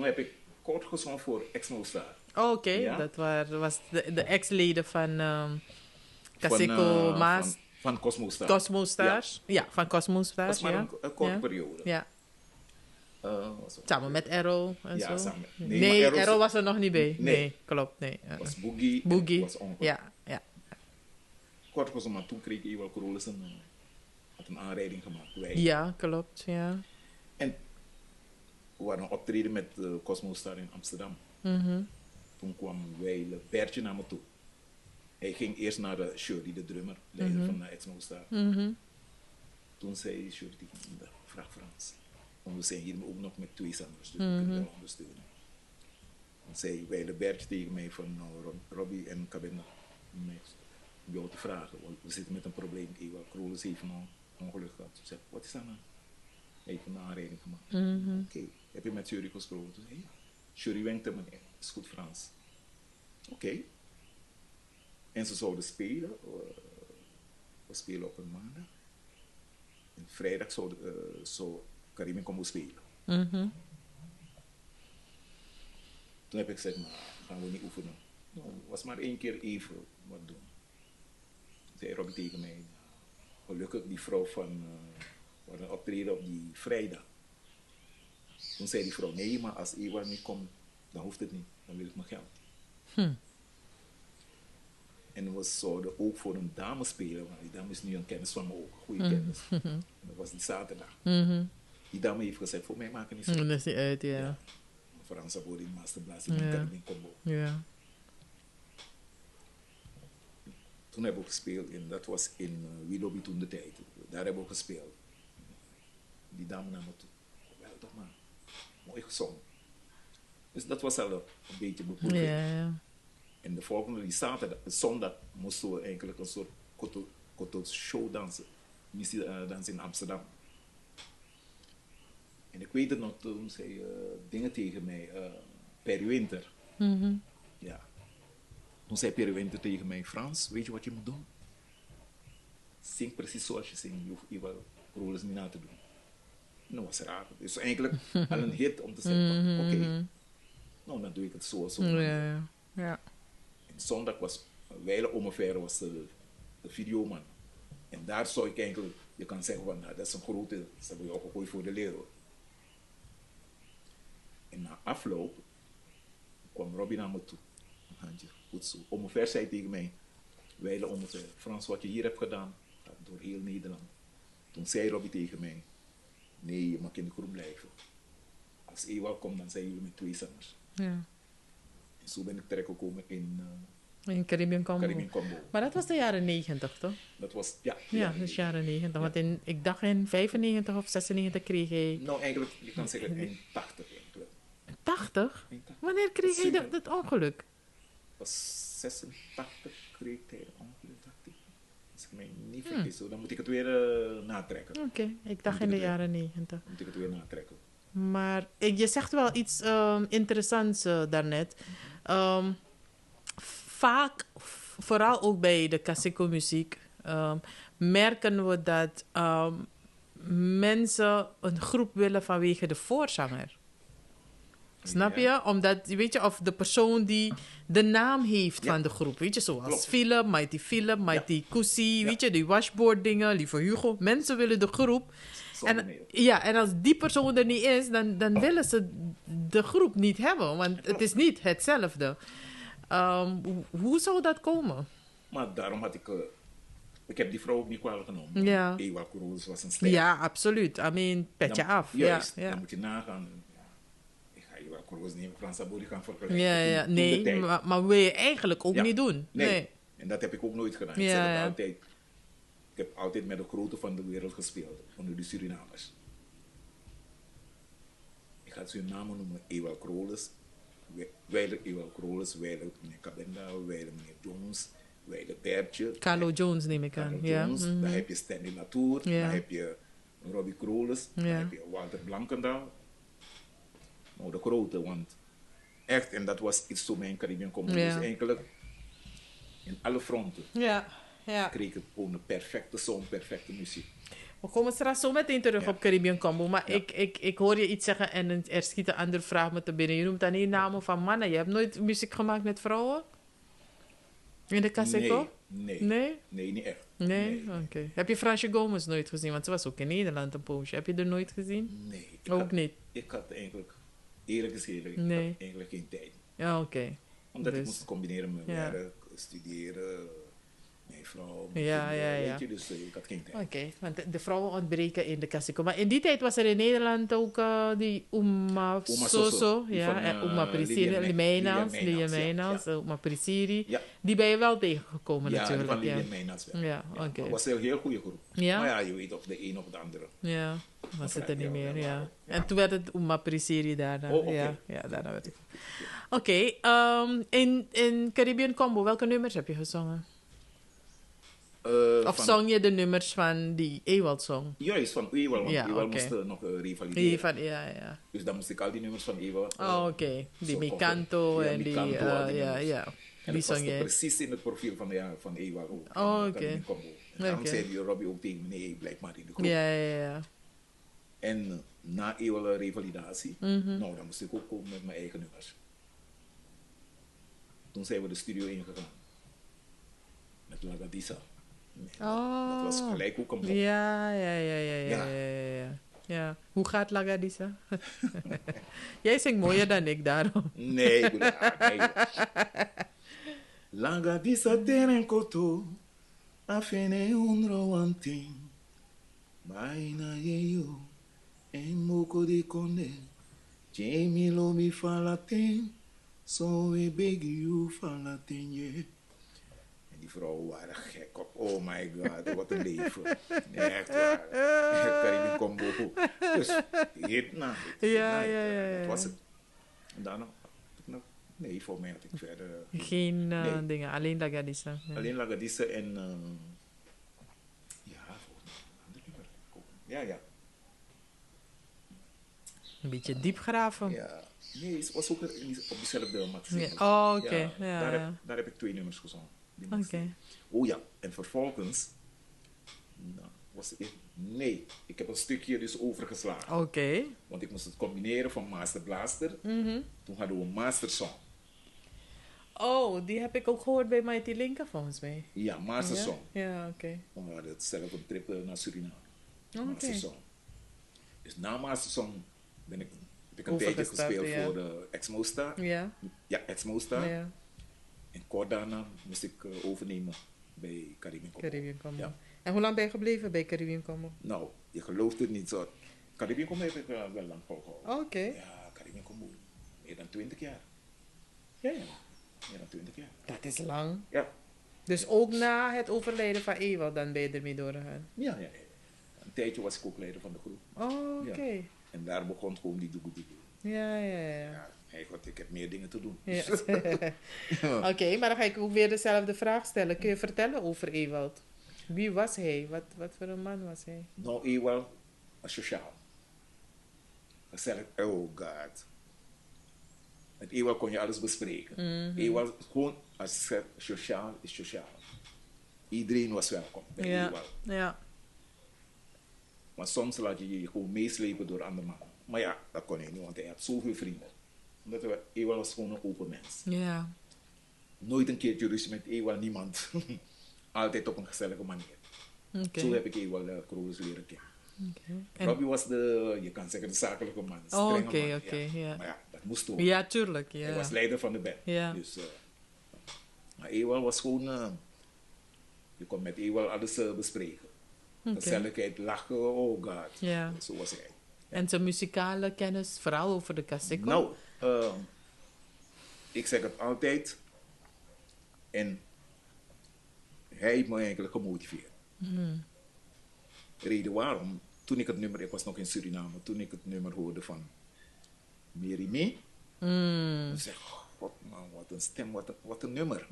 Toen heb ik kort gezongen voor Ex-Mostar. Oké, Ja? dat was de ex-leden van Van, Caseco Maas. van Cosmo Star. Cosmo Stars. Ja, van Cosmo Dat Stars. was maar Ja. een korte Ja. periode. Ja. Was ook- Samen met Errol en Ja, zo. samen. Nee, maar Errol was er nog niet bij. Nee. Nee, klopt. Nee. was Boogie. en Boogie. was ongeluk. Ja, ja. Kort gezongen, maar toen kreeg Ewald Krolis had een aanrijding gemaakt. Wij. Ja, klopt. Ja. En we waren optreden met Cosmo Star in Amsterdam. Mhm. Toen kwam Weile Bertje naar me toe. Hij ging eerst naar Shirley, de drummer, leider van Ex-Mostar. Mhm. Toen zei Shirley tegen me, vraag Frans. Want we zijn hier ook nog met twee zangers, dus we kunnen wel ondersteunen. Toen zei Weile Bertje tegen mij van Robbie en Cabenda, om jou te vragen. Want we zitten met een probleem. Ewald Krolis heeft een ongeluk gehad. Toen zei ik, wat is dat nou? Hij heeft een aanrijding gemaakt. Oké, heb je met Shirley gesproken? Toen zei hij, ja. Shirley wenkte me, is goed Frans. Oké. En ze zouden spelen. We spelen op een maandag. En vrijdag zou Karim komen spelen. Mhm. Toen heb ik gezegd, maar gaan we niet oefenen. Nou, was maar één keer even wat doen. Toen zei Robbie tegen mij, gelukkig die vrouw van, we hadden optreden op die vrijdag. Toen zei die vrouw, nee, maar als Ewald niet komt, dan hoeft het niet. Dan wil ik mijn geld. En we zouden ook voor een dame spelen, want die dame is nu een kennis van me ook, goede kennis. En dat was die zaterdag. Die dame heeft gezegd, voor mij maakt het niet zo. Dat is niet uit, ja. Frans voor die masterblaas in de combo. Ja. Toen hebben we gespeeld en dat was in Willoughby toen de tijd. Daar hebben we gespeeld. Die dame nam me toe. Geweldig man. Mooi gezongen. Dus dat was al een beetje beproeving. Ja, ja. En de volgende, die zaterdag, zondag, moesten we eigenlijk een soort koto show dansen. Missie dansen in Amsterdam. En ik weet het nog, toen zei dingen tegen mij, Perry Winter. Ja. Toen zei Perry Winter tegen mij, Frans, weet je wat je moet doen? Zing precies zoals je zingt, je hoeft Ewald Krolis niet na te doen. En dat was raar. Dus eigenlijk al een hit om te zeggen, oké, nou dan doe ik het zo. Ja, ja. En zondag was Weile Omeverre was de videoman. En daar zou ik eigenlijk, je kan zeggen van, nou, dat is een grote, ze hebben jou gegooid voor de leeuw. En na afloop kwam Robin naar me toe. Een handje, goed zo. Omeverre zei tegen mij, Weile Omeverre, Frans, wat je hier hebt gedaan, gaat door heel Nederland. Toen zei Robin tegen mij, nee, je mag in de groep blijven. Als Ewald komt, dan zijn jullie met twee zangers. Ja. En zo ben ik terechtgekomen in In Caribbean Combo. Caribbean Combo. Maar dat was de jaren 90, toch? Dat was, ja. Ja, dat is jaren 90. Want ik dacht in 95 of 96 kreeg hij... Nou, eigenlijk, je kan zeggen in 80 eigenlijk. 80? In 80. Wanneer kreeg hij dat ongeluk? Was 86 kreeg hij een ongeluk, dacht ik. Als ik mij niet vergis, dan moet ik het weer natrekken. Oké, ik dacht in de jaren 90. Dan moet ik het weer natrekken. Maar je zegt wel iets interessants daarnet. Vaak, vooral ook bij de Caseco muziek, merken we dat mensen een groep willen vanwege de voorzanger. Snap je? Omdat, weet je, of de persoon die de naam heeft van de groep. Weet je, zoals Klopt. Philip, Mighty Kusi, weet je, die washboard dingen, Lieve Hugo. Mensen willen de groep. En als die persoon er niet is, dan willen ze de groep niet hebben. Want het is niet hetzelfde. Hoe zou dat komen? Maar daarom had ik heb die vrouw ook niet kwalijk genomen. Ja. Ewald Krolis was een ster. Ja, absoluut. I mean, petje Dan- af. Juist, Ja, dan ja. moet je nagaan. Ja, ik ga Ewald Krolis niet met Frans Aboudi gaan vergelijken. Ja. Toen de Nee, tijd. maar wil je eigenlijk ook Ja. niet doen. Nee. En dat heb ik ook nooit gedaan. Ja, Ik zeg het ja. altijd. Ik heb altijd met de grote van de wereld gespeeld. Onder de Surinamers. Ik ga het Suriname noemen. Ewald Krolis. Weile Ewald Krolis. Weile meneer Cabenda. Weile meneer Jones. Weile Bertje. Carlo Jones neem ik aan. Carlo Ja. Jones. Dan heb je Stanley Latour. Ja. Dan heb je Robbie Krolis. Dan Ja. heb je Walter Blankendaal. Nou, de grote, want echt, en dat was iets zo mijn Caribbean Combo. Ja. Dus eigenlijk in alle fronten Ja. kreeg ik gewoon een perfecte song, perfecte muziek. We komen straks zo meteen terug Ja. op Caribbean Combo. Maar Ja. ik hoor je iets zeggen en er schiet een andere vraag me te binnen. Je noemt dan niet namen van mannen. Je hebt nooit muziek gemaakt met vrouwen? In de Caseco? Nee. Nee? Nee, niet echt. Nee? Oké. Heb je Fransje Gomez nooit gezien? Want ze was ook in Nederland een poosje. Heb je er nooit gezien? Nee. Ook niet? Ik had eigenlijk, eerlijk gezegd, ik Nee. had eigenlijk geen tijd. Ja, oké. Omdat ik Dus- moest combineren met Ja. werk, studeren, mijn vrouw, mijn Ja, kinderen, ja, ja. weet je, dus ik had geen tijd. Oké, want de vrouwen ontbreken in de Caseco. Maar in die tijd was er in Nederland ook die Uma Soso. Soso, die Ja, van, en Uma Prisciri. Lilian Mijnans, Mijnans, Mijnans, ja. Uma Prisciri. Ja. Die ben je wel tegengekomen Ja, natuurlijk. van Ja, Lilian Mijnans wel. ja oké. Het was een heel goede groep. Ja? Maar ja, je weet op de een of de andere. Ja, was het er niet Ja, meer, ja, ja. ja. En toen werd het Uma Prisciri daarna. Oh, oké. Ja, daarna werd het. Oké, in Caribbean Combo, welke nummers heb je gezongen? Of zong je de nummers van die Ewald-song? Juist, van Ewald, want Ja, Ewald oké. moest nog revalideren. Die van, ja. Dus dan moest ik al die nummers van Ewald. Oh, oké. Die zo Mikanto koppelen. Ja, en die... Mikanto, al die ja, nummers. ja. En Die dat zong paste je. precies in het profiel van Ewald ook. Oh, Van oké. Caribbean Combo. En daarom Oké. zei die Robbie ook tegen me, nee, blijf maar in de groep. Ja. En na Ewald revalidatie, Mhm. nou, dan moest ik ook komen met mijn eigen nummers. Toen zijn we de studio ingegaan. Met Lagadisa. Oh. Dat was gelijk ook een pop. Ja. Hoe gaat Lagadisa? Jij zingt mooier dan ik, daarom. Nee, ik bedoel, nee. Lagadisa tenen koto, afene unrowanting. Baina yeyo, en moko di konde. Jamie lomi falaten, so we beg you falaten je. En die vrouwen waren gek op. Oh my god, wat een leven. Echt waar. Caribbean Combo. Dus hit na hit. Ja. Dat was het. En daarna had ik nog... Nee, voor mij had ik verder... Geen Nee. dingen, alleen Lagadisa. Ja. Alleen Lagadisse en... ja, volgens mij een ander nummer. Ja. Een beetje diep graven. Ja. Nee, het was ook op diezelfde match. Ja. Oh, oké. Daar heb ik 2 nummers gezongen. Die Oké. match. Oh ja, en vervolgens... Nou, nee, ik heb een stukje dus overgeslagen. Oké. Want ik moest het combineren van Master Blaster. Mhm. Toen hadden we een Master Song. Oh, die heb ik ook gehoord bij Mighty Linka volgens mij. Ja, Master Ja? Song. Ja, oké. We hadden zelf een trip naar Suriname. Oké. Master Song. Dus na Master Song heb ik een tijdje Overgestapt, gespeeld ja. voor de Exmo Star. Ja. Ja, Exmo Star. Ja. En kort daarna moest ik overnemen bij Caribbean Combo. Caribbean Combo. Ja. En hoe lang ben je gebleven bij Caribbean Combo? Nou, je gelooft het niet zo. Caribbean Combo heb ik wel lang volgehouden. Oké. Ja, Caribbean Combo. Meer dan 20 jaar. Ja. Meer dan 20 jaar. Dat is lang. Ja. Dus ook na het overlijden van Ewald, dan ben je ermee doorgegaan? Ja. Een tijdje was ik ook leider van de groep. Oh, oké. Ja. En daar begon gewoon die doegoe. Ja. Ja, hey God, ik heb meer dingen te doen. Ja. Oké, maar dan ga ik ook weer dezelfde vraag stellen. Kun je vertellen over Ewald? Wie was hij? Wat voor een man was hij? Nou, Ewald, sociaal. Gezellig, oh god. Met Ewald kon je alles bespreken. Ewald, gewoon, als je zegt sociaal, is sociaal. Iedereen was welkom bij Ewald. Ja. Maar soms laat je je gewoon meeslepen door andere mannen. Maar ja, dat kon hij niet, want hij had zoveel vrienden. Omdat Ewald was gewoon een open mens. Ja. Nooit een keertje ruzie met Ewald, niemand. Altijd op een gezellige manier. Oké. Zo heb ik Ewald Kroos leren kennen. En- Robbie was je kan zeggen, de zakelijke man. Oh, strenge oké, man, oké, ja. Maar ja, dat moest ook. Ja, tuurlijk. Ja. Hij was leider van de band. Ja. Dus, maar Ewald was gewoon... je kon met Ewald alles bespreken. Oké. Gezelligheid, lachen, oh god. Ja. Zo was hij. En zijn muzikale kennis, vooral over de Caseco? Nou, ik zeg het altijd. En hij heeft me eigenlijk gemotiveerd. Reden waarom, toen ik het nummer, ik was nog in Suriname, toen ik het nummer hoorde van Mary Me, dan zeg ik, oh, God man, wat een stem, wat een nummer.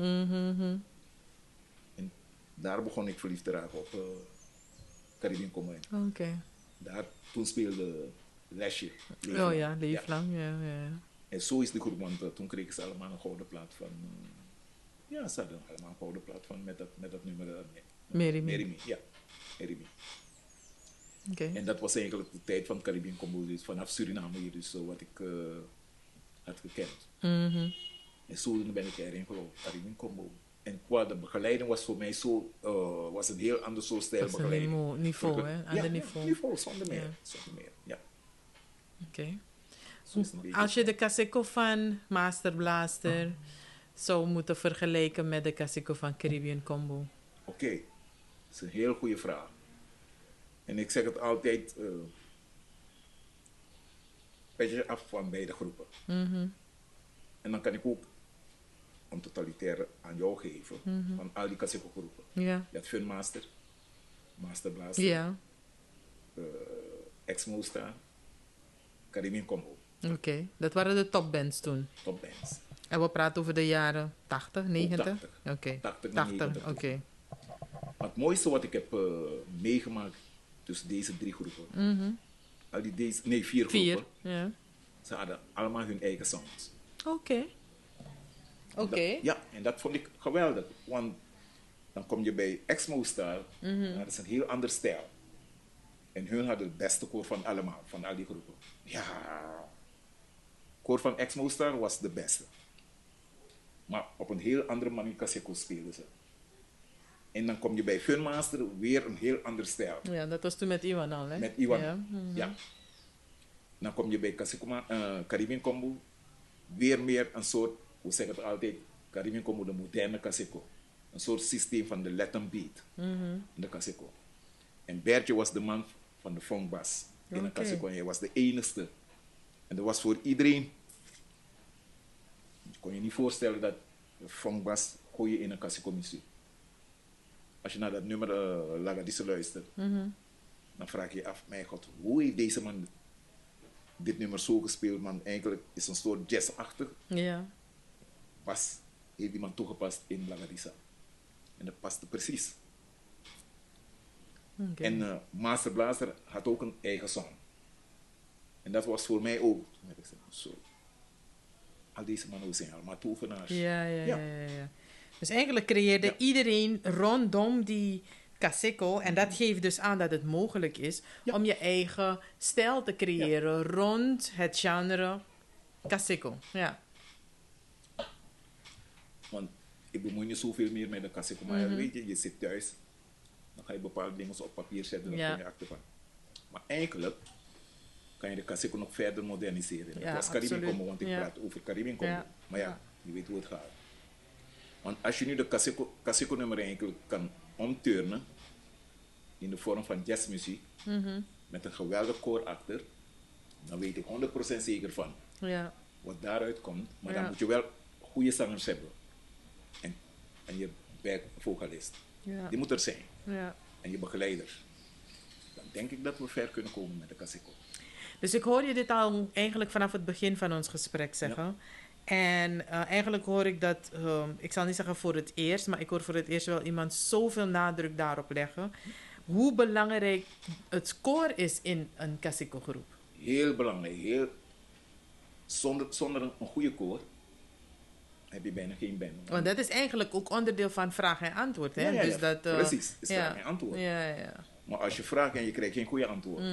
En daar begon ik verliefd te raken op Caribbean Combo. Oké. Toen speelde Lesje. Oh ja, leeflang. Ja. En zo is de groep, want toen kregen ze allemaal een gouden plaat van... ja, ze hadden allemaal een gouden plaat van met dat nummer. Mary Me. Mary Me, ja. Mary Me. Oké. En dat was eigenlijk de tijd van het Caribbean Combo, dus vanaf Suriname hier, dus wat ik had gekend. Mhm. En zodoende ben ik erin gelopen, Caribbean Combo. En qua de begeleiding was voor mij zo, was een heel ander soort stijl Dat is een begeleiding. niveau, hè? Ander niveau. Niveau, zonder meer. Ja. Zonder meer, ja. Oké. Zo is het een beetje. Als je de Kaseko van Master Blaster zou moeten vergelijken met de Kaseko van Caribbean Combo. Oké, dat is een heel goede vraag. En ik zeg het altijd, beetje af van beide groepen. Mhm. En dan kan ik ook een totalitaire aan jou geven van al die Kaseko groepen. Ja. Je had Funmaster, Master Blaster, Ja. Ex-Mosta, Caribbean Combo, Oké. Dat waren de topbands toen. top bands. En we praten over de jaren 80, 90? 80. Oké. 80, 80, 90. oké. Maar het mooiste wat ik heb meegemaakt tussen deze drie groepen, al die vier 4. groepen, Ja. ze hadden allemaal hun eigen sounds. Oké. Oké. Ja, en dat vond ik geweldig. Want dan kom je bij Exmo Star, dat is een heel ander stijl. En hun hadden het beste koor van allemaal, van al die groepen. Ja, koor van Exmo Star was de beste. Maar op een heel andere manier Kaseko spelen ze. En dan kom je bij Funmaster, weer een heel ander stijl. Ja, dat was toen met Iwan al, hè? Met Iwan. Ja. Ja. Dan kom je bij Kaseko, Caribbean Combo, weer meer een soort, hoe zeg ik het altijd, Caribbean Combo, de moderne Kaseko. Een soort systeem van de Latin beat in de Kaseko. En Bertje was de man van de funkbas in de Kaseko en hij was de enigste. En dat was voor iedereen. Je kon je niet voorstellen dat de funkbas gooi je in een Kaseko muziek. Als je naar dat nummer Lagadisse luistert, dan vraag je je af, mijn god, hoe heeft deze man dit nummer zo gespeeld? Man, eigenlijk is een soort jazzachtig Ja. pas heeft die man toegepast in Lagadissa. En dat paste precies. Oké. En Master Blaster had ook een eigen song. En dat was voor mij ook. Zo. Al deze mannen zijn allemaal tovenaars. Ja. Dus eigenlijk creëerde iedereen rondom die Kaseko. En dat geeft dus aan dat het mogelijk is om je eigen stijl te creëren rond het genre Kaseko. Ja. Want ik bemoei me zoveel meer met de Kaseko. Maar weet je, je zit thuis. Dan ga je bepaalde dingen op papier zetten. Dan kom je achter van. Maar eigenlijk kan je de Kaseko nog verder moderniseren. Dat was Caribbean Combo, want ik praat over Caribbean Combo. Ja. Maar ja, je weet hoe het gaat. Want als je nu de Kaseko nummer eigenlijk kan omturnen in de vorm van jazzmuziek, met een geweldig koor achter, dan weet ik 100% zeker van wat daaruit komt. Maar dan moet je wel goede zangers hebben. En je backvocalist. Ja. Die moet er zijn. Ja. En je begeleider. Dan denk ik dat we ver kunnen komen met de Kaseko. Dus ik hoor je dit al eigenlijk vanaf het begin van ons gesprek zeggen. Ja. En eigenlijk hoor ik dat, ik zal niet zeggen voor het eerst, maar ik hoor voor het eerst wel iemand zoveel nadruk daarop leggen. Hoe belangrijk het score is in een Kaseko groep. Heel belangrijk. Zonder een goede koor heb je bijna geen band. Want dat is eigenlijk ook onderdeel van vraag en antwoord. Hè? Ja, dus dat, precies. Is vraag en antwoord. Ja. Maar als je vraagt en je krijgt geen goede antwoord,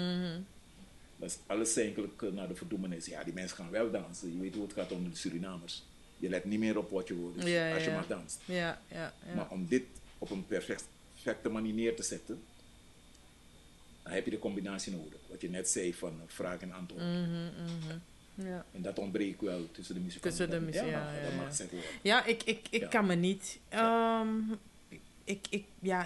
dat is alles eigenlijk naar de verdoemenis. Ja, die mensen gaan wel dansen. Je weet hoe het gaat onder de Surinamers. Je let niet meer op wat je hoort, dus als je maar danst. Ja. Maar om dit op een perfecte manier neer te zetten, dan heb je de combinatie nodig. Wat je net zei van vraag en antwoord. Ja. En dat ontbreekt wel tussen de muzikanten. Tussen de muziek, dat mag gezegd worden. Ja, ik kan me niet.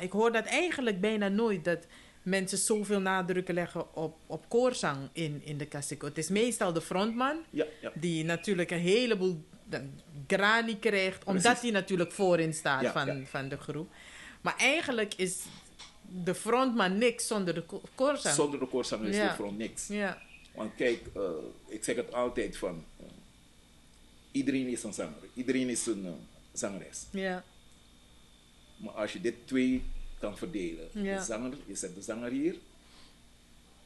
Ik hoor dat eigenlijk bijna nooit, dat mensen zoveel nadruk leggen op koorzang in de Kaseko. Het is meestal de frontman, die natuurlijk een heleboel grani krijgt, omdat hij natuurlijk voorin staat van de groep. Maar eigenlijk is de frontman niks zonder de koorzang. Zonder de koorzang is de front niks. Ja. Want kijk, ik zeg het altijd van, iedereen is een zanger, iedereen is een zangeres. Ja. Maar als je dit twee kan verdelen, Ja. je zet de zanger hier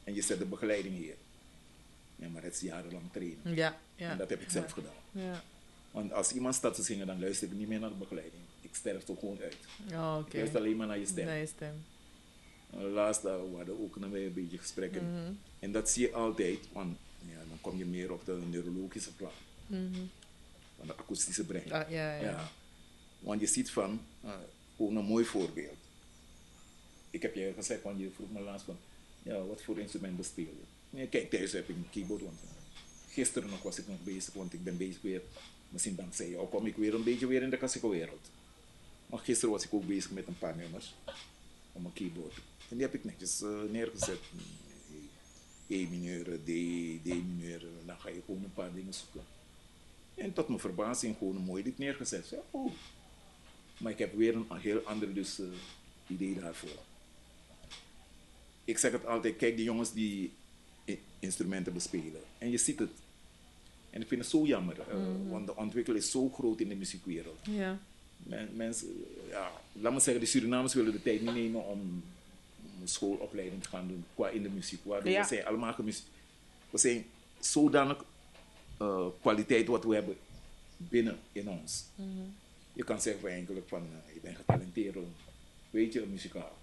en je zet de begeleiding hier. Ja, maar het is jarenlang trainen. Ja. En dat heb ik zelf gedaan. Ja. Want als iemand staat te zingen, dan luister ik niet meer naar de begeleiding. Ik sterf er gewoon uit. Oh, Ik luister alleen maar naar je stem. Naar je stem. Laatst we hadden ook naar mij een beetje gesprekken. En dat zie je altijd, want ja, dan kom je meer op de neurologische plan. Van de akoestische brein. Ja. Want je ziet van, gewoon een mooi voorbeeld. Ik heb je gezegd, want je vroeg me laatst van, ja, wat voor instrument bespeel je? Ja, kijk, thuis heb ik een keyboard. Want gisteren nog was ik nog bezig, want ik ben bezig weer, misschien dankzij jou kom ik weer een beetje weer in de klassieke wereld. Maar gisteren was ik ook bezig met een paar nummers op mijn keyboard. En die heb ik netjes neergezet. E mineur, D mineur, dan ga je gewoon een paar dingen zoeken. En tot mijn verbazing gewoon een mooi lied neergezet. Ja, oh. Maar ik heb weer een heel ander dus, idee daarvoor. Ik zeg het altijd, kijk die jongens die instrumenten bespelen. En je ziet het. En ik vind het zo jammer, want de ontwikkeling is zo groot in de muziekwereld. Ja. Mensen, ja, laat me zeggen, de Surinamers willen de tijd niet nemen om een schoolopleiding te gaan doen qua in de muziek. Waardoor we zijn allemaal we zijn zodanig kwaliteit wat we hebben binnen in ons. Je kan zeggen van eigenlijk van, je bent getalenteerd, weet je, muzikaal.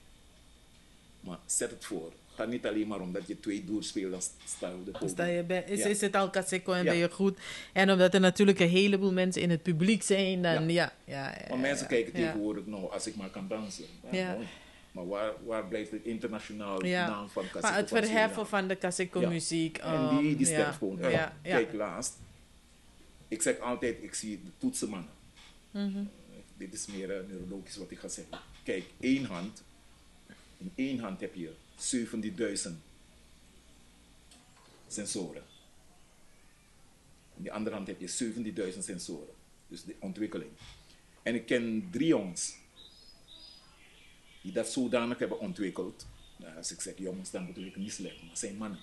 Maar zet het voor. Ga niet alleen maar omdat je 2 doorspeelt, dan sta je op de podium. Is het al kaseko en ben je goed. En omdat er natuurlijk een heleboel mensen in het publiek zijn, dan Maar mensen kijken tegenwoordig, nou, als ik maar kan dansen. Mooi. Maar waar blijft het internationaal naam van kaseko? Maar het verheffen van de kaseko-muziek. En die sterft gewoon uit. Kijk, laatst. Ik zeg altijd, ik zie de toetsenmannen. Dit is meer neurologisch wat ik ga zeggen. Kijk, in één hand heb je 17.000 sensoren. In die andere hand heb je 17.000 sensoren. Dus de ontwikkeling. En ik ken 3 jongens die dat zodanig hebben ontwikkeld. Nou, als ik zeg jongens, dan bedoel ik niet slecht, maar het zijn mannen.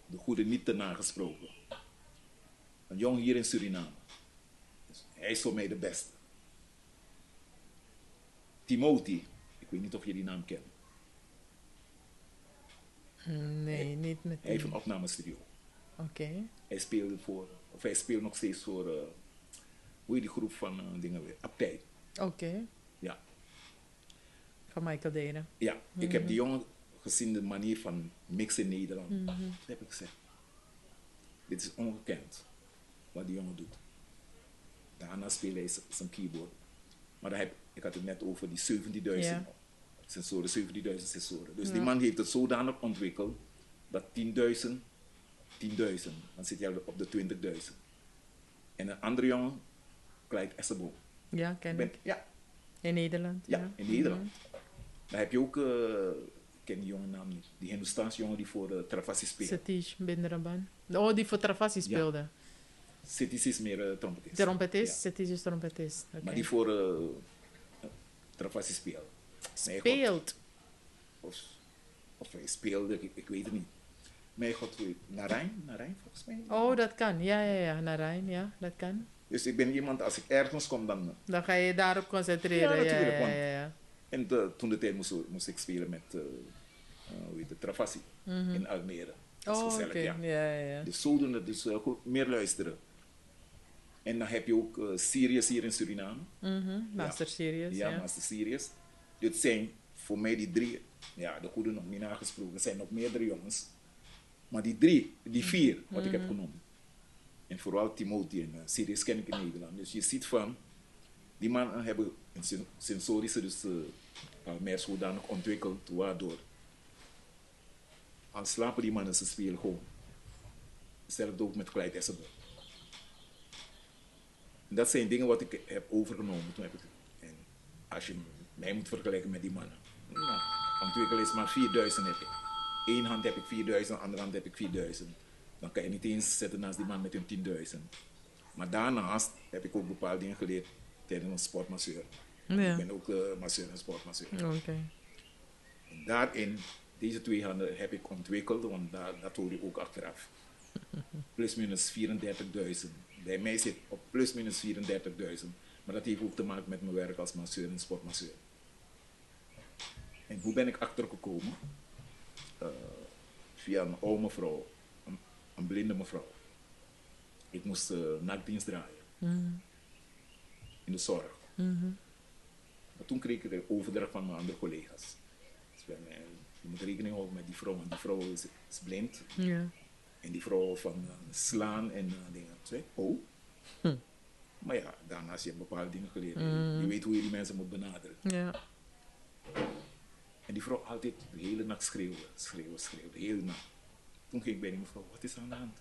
De goede niet te nagesproken. Een jongen hier in Suriname. Dus hij is voor mij de beste. Timothy, ik weet niet of je die naam kent. Nee, niet met Hij heeft een opnamestudio. Oké. Hij speelt nog steeds voor, hoe heet die groep van dingen weer? Abtij. Oké. Ja. Van Michael Denen. Ja, ik heb die jongen gezien de manier van mixen in Nederland. Dat heb ik gezegd. Dit is ongekend wat die jongen doet. Daarna speelt hij zijn keyboard. Maar ik had het net over die 17.000 sensoren, 17.000 sensoren. Dus die man heeft het zodanig ontwikkeld dat 10.000, dan zit je al op de 20.000. En een andere jongen, Clyde Essebo. Ja, ken ik. Ja. In Nederland. Ja, in Nederland. Dan heb je ook, ik ken die jongen naam niet, die Hindoestaanse jongen die voor Travassi speelt. Satish Bindraban. Oh, die voor Travassi speelde. Satish is meer trompetist. Trompetist, Satish is trompetist. Okay. Maar die voor Travassi speelt. Speelt? Of hij speelde, ik weet het niet. Mijn god, Narijn volgens mij. Oh, dat kan. Ja, Narijn, ja, dat kan. Dus ik ben iemand, als ik ergens kom, dan... Dan ga je daarop concentreren. Ja, natuurlijk. Ja. En toen de tijd moest ik spelen met Travassi in Almere. Dat is gezellig, ja. Dus zodoende, dus goed, meer luisteren. En dan heb je ook Sirius hier in Suriname. Master Sirius. Ja, Master Sirius. Dit zijn voor mij die 3, ja, de goede nog niet nagesproken. Er zijn nog meerdere jongens. Maar die 4, wat ik heb genoemd. En vooral Timothy en Sirius ken ik in Nederland. Dus je ziet van, die mannen hebben een sensorische, dus meer zodanig ontwikkeld, waardoor al slapen die mannen, ze spelen gewoon. Hetzelfde ook met Clyde Essebo. Dat zijn dingen wat ik heb overgenomen. Toen heb ik, en als je mij moet vergelijken met die mannen. Nou, ontwikkelen is maar 4.000 heb ik. Eén hand heb ik 4.000, andere hand heb ik 4.000. Dan kan je niet eens zetten naast die man met hun 10.000. Maar daarnaast heb ik ook bepaalde dingen geleerd tijdens een sportmasseur. Ja. Ik ben ook masseur en sportmasseur. Okay. En daarin, deze 2 handen heb ik ontwikkeld, want dat hoor je ook achteraf. Plus minus 34.000. Bij mij zit op plus minus 34.000. Maar dat heeft ook te maken met mijn werk als masseur en sportmasseur. En hoe ben ik achtergekomen? Via een oude mevrouw, een blinde mevrouw. Ik moest nachtdienst draaien. In de zorg. Maar toen kreeg ik de overdracht van mijn andere collega's. Je moet rekening houden met die vrouw, want die vrouw is blind. Ja. En die vrouw van slaan en dingen. Zeg, oh. Maar ja, daarnaast je hebt bepaalde dingen geleerd. Je weet hoe je die mensen moet benaderen. Ja. En die vrouw altijd de hele nacht schreeuwen, de hele nacht. Toen ging ik bij die mevrouw, wat is er aan de hand?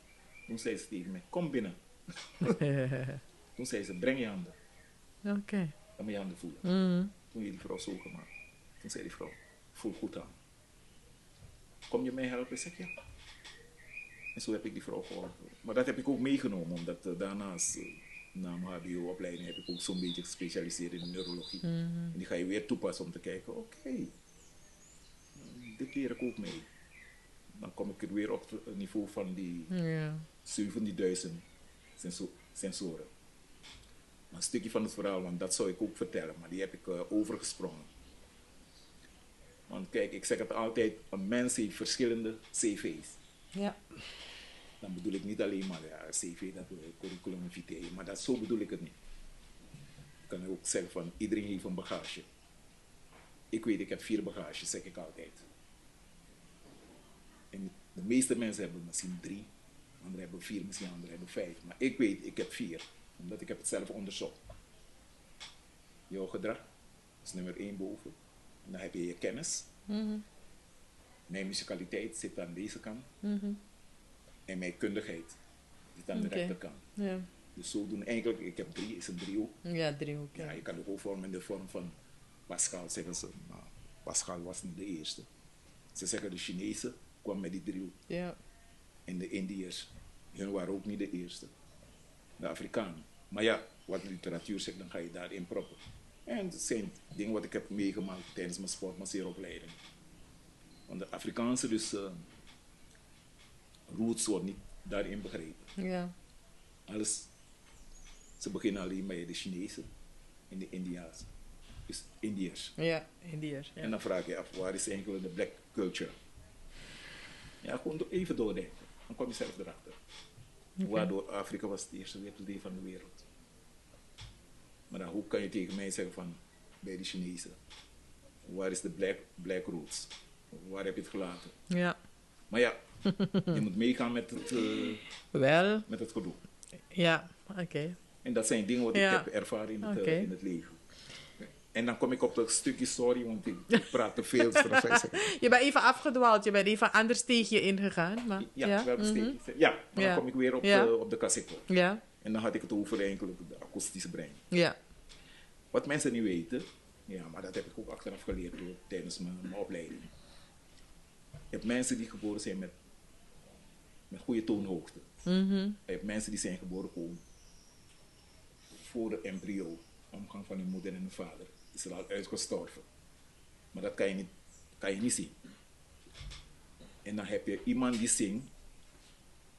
Toen zei ze tegen mij, kom binnen. Toen zei ze, breng je handen. Oké. Laat me je handen voelen. Toen heeft die vrouw zo gemaakt. Toen zei die vrouw, voel goed aan. Kom je mij helpen? Ik zeg ja. En zo heb ik die vrouw geholpen. Maar dat heb ik ook meegenomen, omdat daarnaast, na mijn HBO-opleiding, heb ik ook zo'n beetje gespecialiseerd in de neurologie. En die ga je weer toepassen om te kijken, oké, dit leer ik ook mee. Dan kom ik er weer op het niveau van die 17.000 sensoren. Een stukje van het verhaal, want dat zou ik ook vertellen, maar die heb ik overgesprongen. Want kijk, ik zeg het altijd, een mens heeft verschillende cv's. Ja. Dan bedoel ik niet alleen maar cv, dat curriculum vitae, maar zo bedoel ik het niet. Ik kan ook zeggen van, iedereen heeft een bagage. Ik weet, ik heb 4 bagages, zeg ik altijd. En de meeste mensen hebben misschien 3, anderen hebben 4, misschien anderen hebben 5. Maar ik weet, ik heb 4, omdat ik heb het zelf onderzocht. Jouw gedrag is nummer 1 boven. En dan heb je je kennis. Mijn musicaliteit zit aan deze kant. En mijn kundigheid zit aan de rechterkant. Ja. Dus zodoende, eigenlijk, ik heb 3, is een driehoek. Ja, driehoek. Ja, je kan het ook vormen in de vorm van Pascal, zeggen ze. Maar Pascal was niet de eerste. Ze zeggen de Chinezen kwam met die driehoek. Ja. En de Indiërs, hun waren ook niet de eerste. De Afrikanen. Maar ja, wat de literatuur zegt, dan ga je daarin proppen. En dat zijn dingen wat ik heb meegemaakt tijdens mijn sportmasseeropleiding. Want de Afrikaanse dus roots wordt niet daarin begrepen. Ja. Alles, ze beginnen alleen bij de Chinezen en de India's. Dus Indiërs. Ja, Indiërs. Ja. En dan vraag je af, waar is eigenlijk de black culture? Ja, gewoon even doordenken. Dan kom je zelf erachter. Waardoor Afrika was het eerste werelddeel van de wereld. Maar dan hoe kan je tegen mij zeggen van, bij de Chinezen, waar is de black roots? Waar heb je het gelaten? Ja. Maar ja, je moet meegaan met het, met het gedoe. Ja, oké. En dat zijn dingen wat ik heb ervaren in het leven. En dan kom ik op dat stukje sorry, want ik praat te veel. Je bent even afgedwaald, je bent even een ander steegje ingegaan. Maar, welk steegje? Ja, maar dan kom ik weer op de cassette. Ja. En dan had ik het over eigenlijk de akoestische brein. Ja. Wat mensen niet weten, ja, maar dat heb ik ook achteraf geleerd tijdens mijn opleiding. Je hebt mensen die geboren zijn met goede toonhoogte. Je hebt mensen die zijn geboren gewoon voor de embryo, omgang van hun moeder en hun vader, is er al uitgestorven. Maar dat kan je niet zien. En dan heb je iemand die zingt,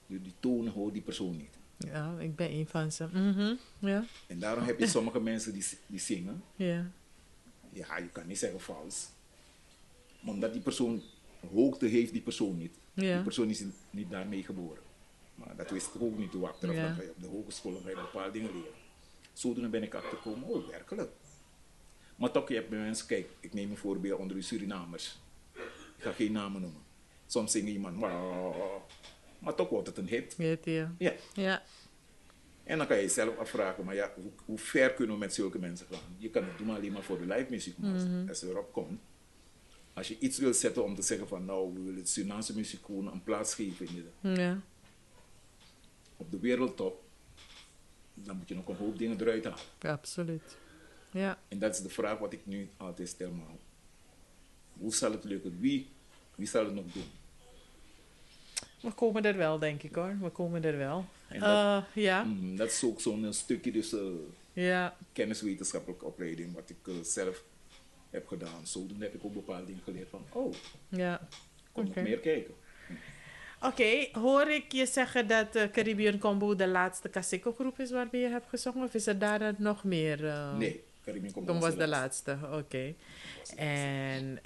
die tonen hoort die persoon niet. Ja, ik ben een van ze. Ja. En daarom heb je sommige mensen die zingen. Ja. Ja, je kan niet zeggen vals. Maar omdat die persoon hoogte heeft, die persoon niet. Ja. Die persoon is niet daarmee geboren. Maar dat wist ik ook niet hoe achteraf. Dan ga je op de hogeschool ga je bepaalde dingen leren. Zodoende ben ik achtergekomen, oh werkelijk. Maar toch, je hebt bij mensen, kijk, ik neem een voorbeeld onder uw Surinamers. Ik ga geen namen noemen. Soms zingt iemand, maar toch wordt het een hit. Ja. En dan kan je jezelf afvragen, maar ja, hoe ver kunnen we met zulke mensen gaan? Je kan het doen alleen maar voor de live muziek, maar als het erop komt. Als je iets wil zetten om te zeggen van, nou, we willen de Surinaamse muziek gewoon een plaats geven op de wereldtop, dan moet je nog een hoop dingen eruit halen. Absoluut. Ja. En dat is de vraag wat ik nu altijd stel, maar hoe zal het lukken? Wie zal het nog doen? We komen er wel, denk ik hoor. We komen er wel. Dat is ook zo'n stukje dus kenniswetenschappelijke opleiding wat ik zelf heb gedaan. Zodoende heb ik ook bepaalde dingen geleerd van, kom nog meer kijken. Oké, hoor ik je zeggen dat Caribbean Combo de laatste Kaseko-groep is waarbij je hebt gezongen? Of is er daar nog meer? Nee, Caribbean Combo was de laatste. Oké. En